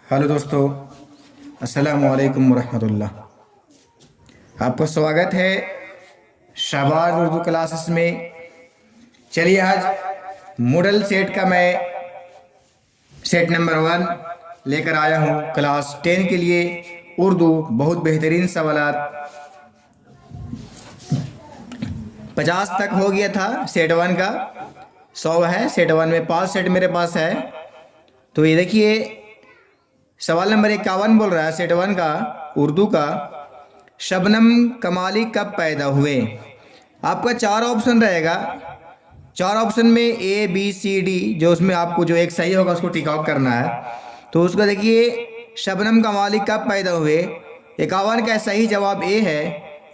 Hello दोस्तों, अस्सलाम वालेकुम वरहमतुल्लाह। आपका स्वागत है शहबाज उर्दू क्लासेस में। चलिए आज मॉडल सेट का मैं सेट नंबर 1 लेकर आया हूँ क्लास 10 के लिए। उर्दू बहुत बेहतरीन सवालात 50 तक हो गया था सेट 1 का, 100 है सेट 1 में, 5 सेट मेरे पास है। तो ये देखिए सवाल नंबर 51 बोल रहा है सेट 1 का उर्दू का, शबनम कमाली कब पैदा हुए। आपका 4 ऑप्शन रहेगा, 4 ऑप्शन में ए बी सी डी, जो उसमें आपको जो एक सही होगा उसको टिक आउट करना है। तो उसको देखिए शबनम कमाली कब पैदा हुए, 51 का सही जवाब ए है,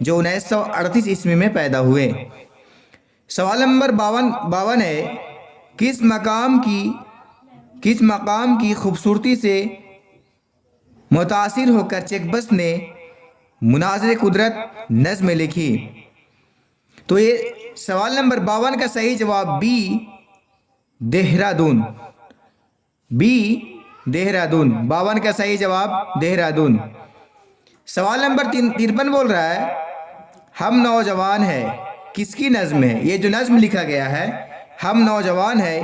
जो 1938 ईस्वी में पैदा हुए। सवाल नंबर 52 है, किस मकाम की खूबसूरती से मुतासिर होकर चेकबस ने मुनाज़िर कुदरत नज़्म लिखी। तो ये सवाल नंबर 52 का सही जवाब बी देहरादून, बी देहरादून, 52 का सही जवाब देहरादून। सवाल नंबर 53 बोल रहा है, हम नौजवान है किसकी नज़्म है। ये जो नज़्म लिखा गया है हम नौजवान है,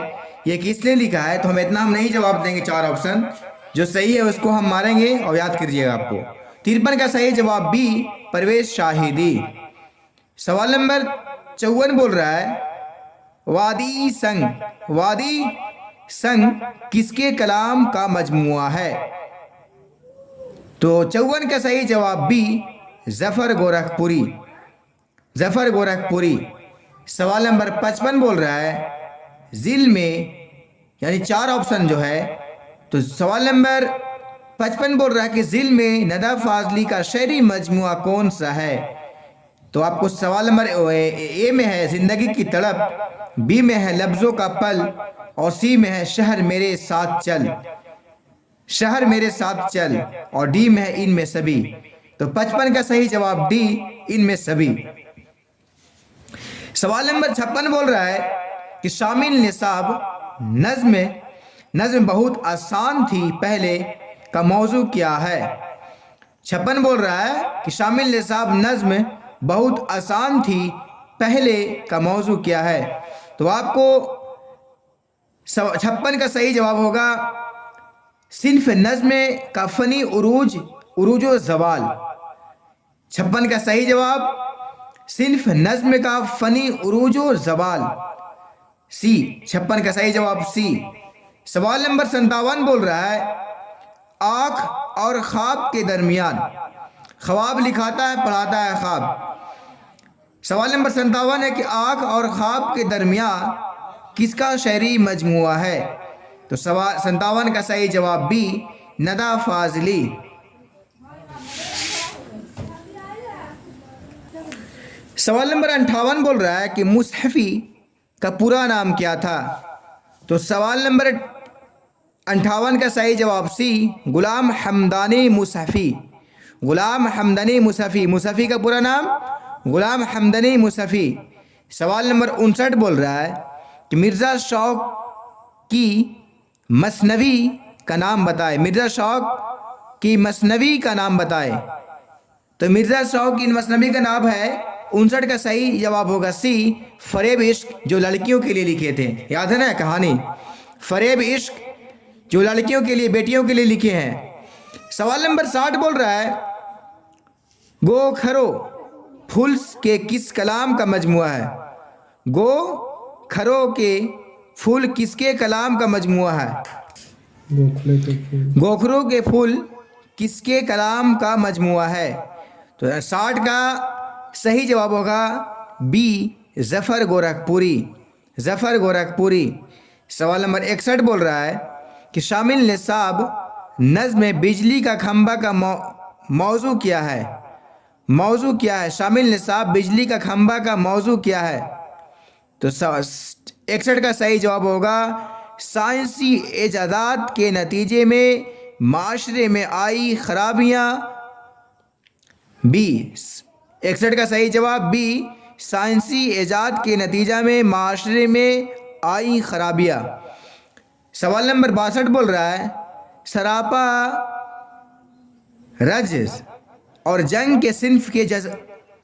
ये किसने लिखा है। तो हम इतना नहीं जवाब देंगे, 4 ऑप्शन जो सही है उसको हम मारेंगे और याद कीजिएगा आपको। 53 का सही जवाब बी परवेज शाहिदी। सवाल नंबर 54 बोल रहा है, वादी संग किसके कलाम का मजमुआ है। तो 54 का सही जवाब बी जफर गोरखपुरी। सवाल नंबर 55 बोल रहा है, जिल में, यानी 4 ऑप्शन जो है, तो सवाल नंबर 55 बोल रहा है कि जिल में नदा फाजली का शेरी मजमुआ कौन सा है। तो आपको सवाल नंबर ए में है जिंदगी की तड़प, बी में है लफ्ज़ों का पल, और सी में है शहर मेरे साथ चल, और डी में है इनमें सभी। तो 55 का सही जवाब डी इनमें सभी। सवाल नंबर 56 बोल रहा है कि शामिल निसाब नज़्म बहुत आसान थी पहले का मौजू क्या है। 56 बोल रहा है कि शामिल निसाब नज़्म बहुत आसान थी पहले का मौजू क्या है। तो आपको 56 का सही जवाब होगा सिन्फ नज़्म का फ़नी उरूज ज़वाल। 56 का सही जवाब सिन्फ नज़्म का फ़नी उरूज ज़वाल, सी। 56 का सही जवाब सी। सवाल नंबर 57 बोल रहा है, आँख और ख्वाब के दरमियान, ख्वाब लिखाता है पढ़ाता है ख्वाब। सवाल नंबर 57 है कि आँख और ख्वाब के दरमियान किसका शेरी मजमुआ है। तो सवाल 57 का सही जवाब बी नदा फाजली। सवाल नंबर 58 बोल रहा है कि मुसहफ़ी का पूरा नाम क्या था। तो सवाल नंबर 58 का सही जवाब सी गुलाम हमदानी मुसहफ़ी। मुसहफ़ी का पूरा नाम गुलाम हमदानी मुसहफ़ी। सवाल नंबर 59 बोल रहा है कि मिर्ज़ा शौक़ की मसनवी का नाम बताए। मिर्ज़ा शौक़ की मसनवी का नाम बताए। तो मिर्ज़ा शौक़ की मसनवी का नाम है, 59 का सही जवाब होगा सी फ़रेब इश्क, जो लड़कियों के लिए लिखे थे। याद है ना कहानी, फ़रेब इश्क जो लड़कियों के लिए, बेटियों के लिए लिखे हैं। सवाल नंबर 60 बोल रहा है, गो खरो फूल के किस कलाम का मजमुआ है। गो खरो के फूल किसके कलाम का मजमुआ है। गोखरों के फूल किसके कलाम का मजमुआ है। तो 60 का सही जवाब होगा बी जफर गोरखपुरी। सवाल नंबर 61 बोल रहा है कि शामिल निसाब नज़्म बिजली का खंभा का मौजू क्या है। शामिल निसाब बिजली का खंभा का मौजू क्या है। तो 61 का सही जवाब होगा साइंसी इजादात के नतीजे में माशरे में आई खराबियाँ, बी। 61 का सही जवाब बी साइंसी इजाद के नतीजा में माशरे में आई खराबियाँ। सवाल नंबर 62 बोल रहा है सरापा रजस और जंग के सिन्फ के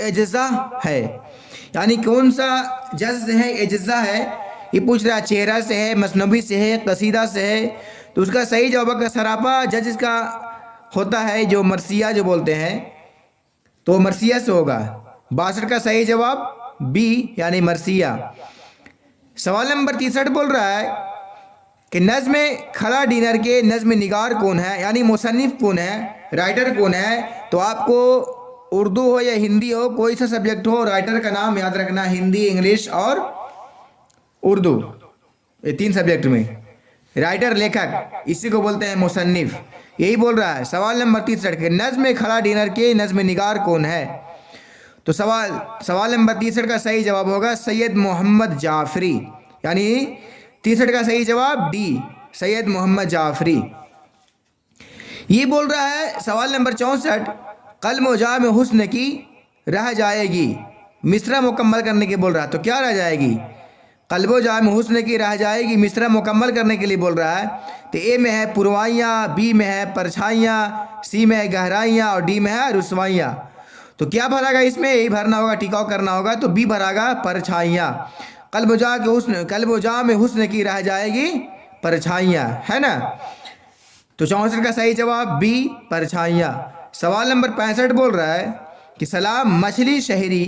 एजज़ा है, यानी कौन सा जज है, एजज़ा है, ये पूछ रहा है। चेहरा से है, मसनबी से है, कसीदा से है, तो उसका सही जवाब है सरापा जज का होता है, जो मरसिया जो बोलते हैं, तो मरसिया से होगा। 62 का सही जवाब बी यानी मरसिया। सवाल नंबर 63 बोल रहा है कि नज़्म खला डिनर के नज़्म निगार कौन है, यानी मुसन्निफ कौन है, राइटर कौन है। तो आपको उर्दू हो या हिंदी हो, कोई सा सब्जेक्ट हो, राइटर का नाम याद रखना, हिंदी, इंग्लिश और उर्दू, ये 3 सब्जेक्ट में राइटर लेखक, इसी को बोलते हैं मुसन्निफ। यही बोल रहा है सवाल नंबर 63 के नज़्म खला डिनर के नज़्म निगार कौन है। तो सवाल नंबर 63 का सही जवाब होगा सैयद मोहम्मद जाफरी, यानी 63 का सही जवाब डी सैयद मोहम्मद जाफरी। ये बोल रहा है सवाल नंबर 64 कल्म जा में हुस्न की रह जाएगी, मिसरा मुकम्मल करने के बोल रहा है, तो क्या रह जाएगी। कल्बो जा में हुस्न की रह जाएगी, मिसरा मुकम्मल करने के लिए बोल रहा है। तो ए में है पुरवाइयाँ, बी में है परछाइयाँ, सी में है गहराइयाँ और डी में है रुसवाइयाँ। तो क्या भरागा इसमें, यही भरना होगा, टिकाव करना होगा, तो बी भरागा परछाइयाँ। कल्बो जा में हुस्न की रह जाएगी परछाइयाँ, है ना। तो 64 का सही जवाब बी परछाइयाँ। सवाल नंबर 65 बोल रहा है कि सलाम मछली शहरी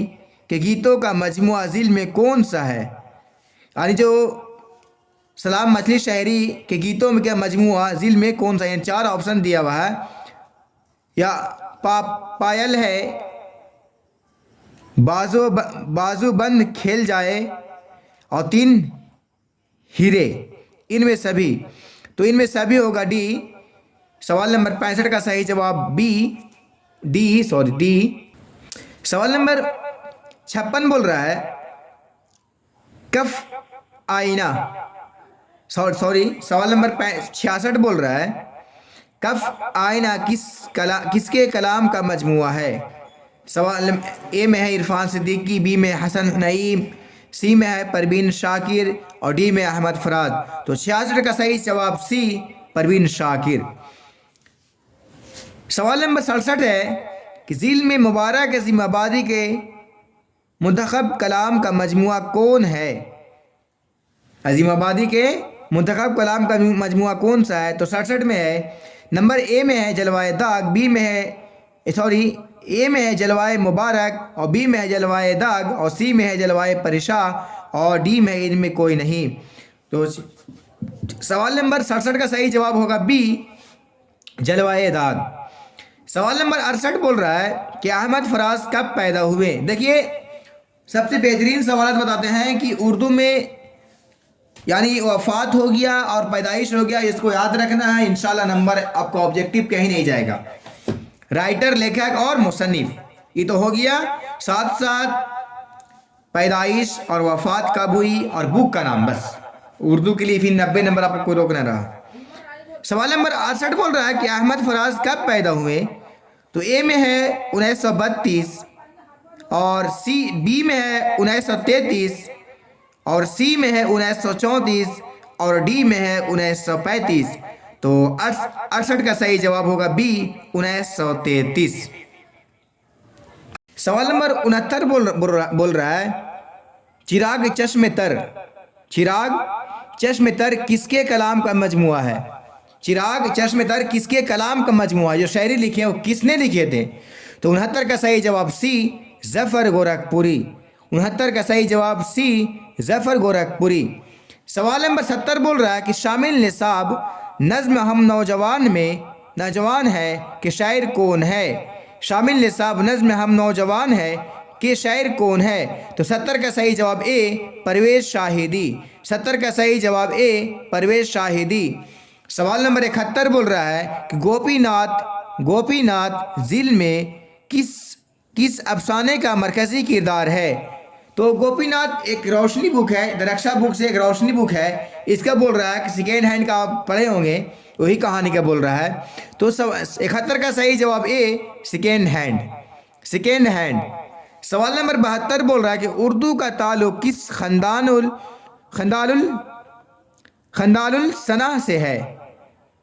के गीतों का मजमुआ ज़िल में कौन सा है, यानी जो सलाम मछली शहरी के गीतों में क्या मजमुआ ज़िल में कौन सा है। 4 ऑप्शन दिया हुआ है, या पायल है, बाजू बंद खेल जाए और 3 हीरे, इनमें सभी, तो इनमें सभी होगा डी। सवाल नंबर 65 का सही जवाब डी। सवाल नंबर 56 बोल रहा है कफ आईना, सवाल नंबर 66 बोल रहा है कफ आईना किसके कलाम का मजमुआ है। सवाल ए में है इरफान सिद्दीकी, बी में हसन नईम, सी में है परवीन शाकिर और डी में अहमद फराज। तो 66 का सही जवाब सी परवीन शाकिर। सवाल नंबर 67 है कि ज़िल में मुबारक अज़ीम आबादी के मुंतखब कलाम का मजमुआ कौन है। अज़ीम आबादी के मुंतखब कलाम का मजमुआ कौन सा है। तो 67 में है, नंबर ए में है जलवाए दाग, बी में है ए में है जलवाए मुबारक और बी में है जलवाए दाग और सी में है जलवाए परिशा और डी में है इनमें कोई नहीं। तो सवाल नंबर 67 का सही जवाब होगा बी जलवाए दाग। सवाल नंबर 68 बोल रहा है कि अहमद फराज कब पैदा हुए। देखिए सबसे बेहतरीन सवाल बताते हैं कि उर्दू में यानी वफात हो गया और पैदाइश हो गया, इसको याद रखना है, इंशाल्लाह नंबर आपका ऑब्जेक्टिव कहीं नहीं जाएगा। राइटर लेखक और मुसन्निफ ये तो हो गया, साथ साथ पैदाइश और वफात कब हुई और बुक का नाम, बस उर्दू के लिए फिर 90 नंबर आपको कोई रोकना रहा। सवाल नंबर 68 बोल रहा है कि अहमद फराज कब पैदा हुए। तो ए में है 1932 और बी में है 1933 और सी में है 1934 और डी में है 1935। तो 68 का सही जवाब होगा बी 1933। सवाल नंबर 69 बोल रहा है चिराग चश्म तर किसके कलाम का मजमुआ है। चिराग चश्म तर किसके कलाम का मजमुआ, जो शायरी लिखे वो किसने लिखे थे। तो 69 का सही जवाब सी ज़फ़र गोरखपुरी। 69 का सही जवाब सी ज़फ़र गोरखपुरी। सवाल नंबर 70 बोल रहा है कि शामिल निसाब नज़्म हम नौजवान में नौजवान है कि शायर कौन है। शामिल निसाब नज़्म हम नौजवान है कि शायर कौन है। तो 70 का सही जवाब ए परवेज़ शाहिदी। 70 का सही जवाब ए परवेज़ शाहिदी। सवाल नंबर 71 बोल रहा है कि गोपीनाथ ज़िल में किस अफसाने का मरकज़ी किरदार है। तो गोपीनाथ एक रोशनी बुक है, दरक्षा बुक से एक रोशनी बुक है, इसका बोल रहा है कि सेकेंड हैंड का आप पढ़े होंगे, वही कहानी का बोल रहा है। तो 71 का सही जवाब ए सेकेंड हैंड। सवाल नंबर 72 बोल रहा है कि उर्दू का ताल्लुक़ किस खंदानुल सना से है।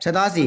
87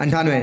98.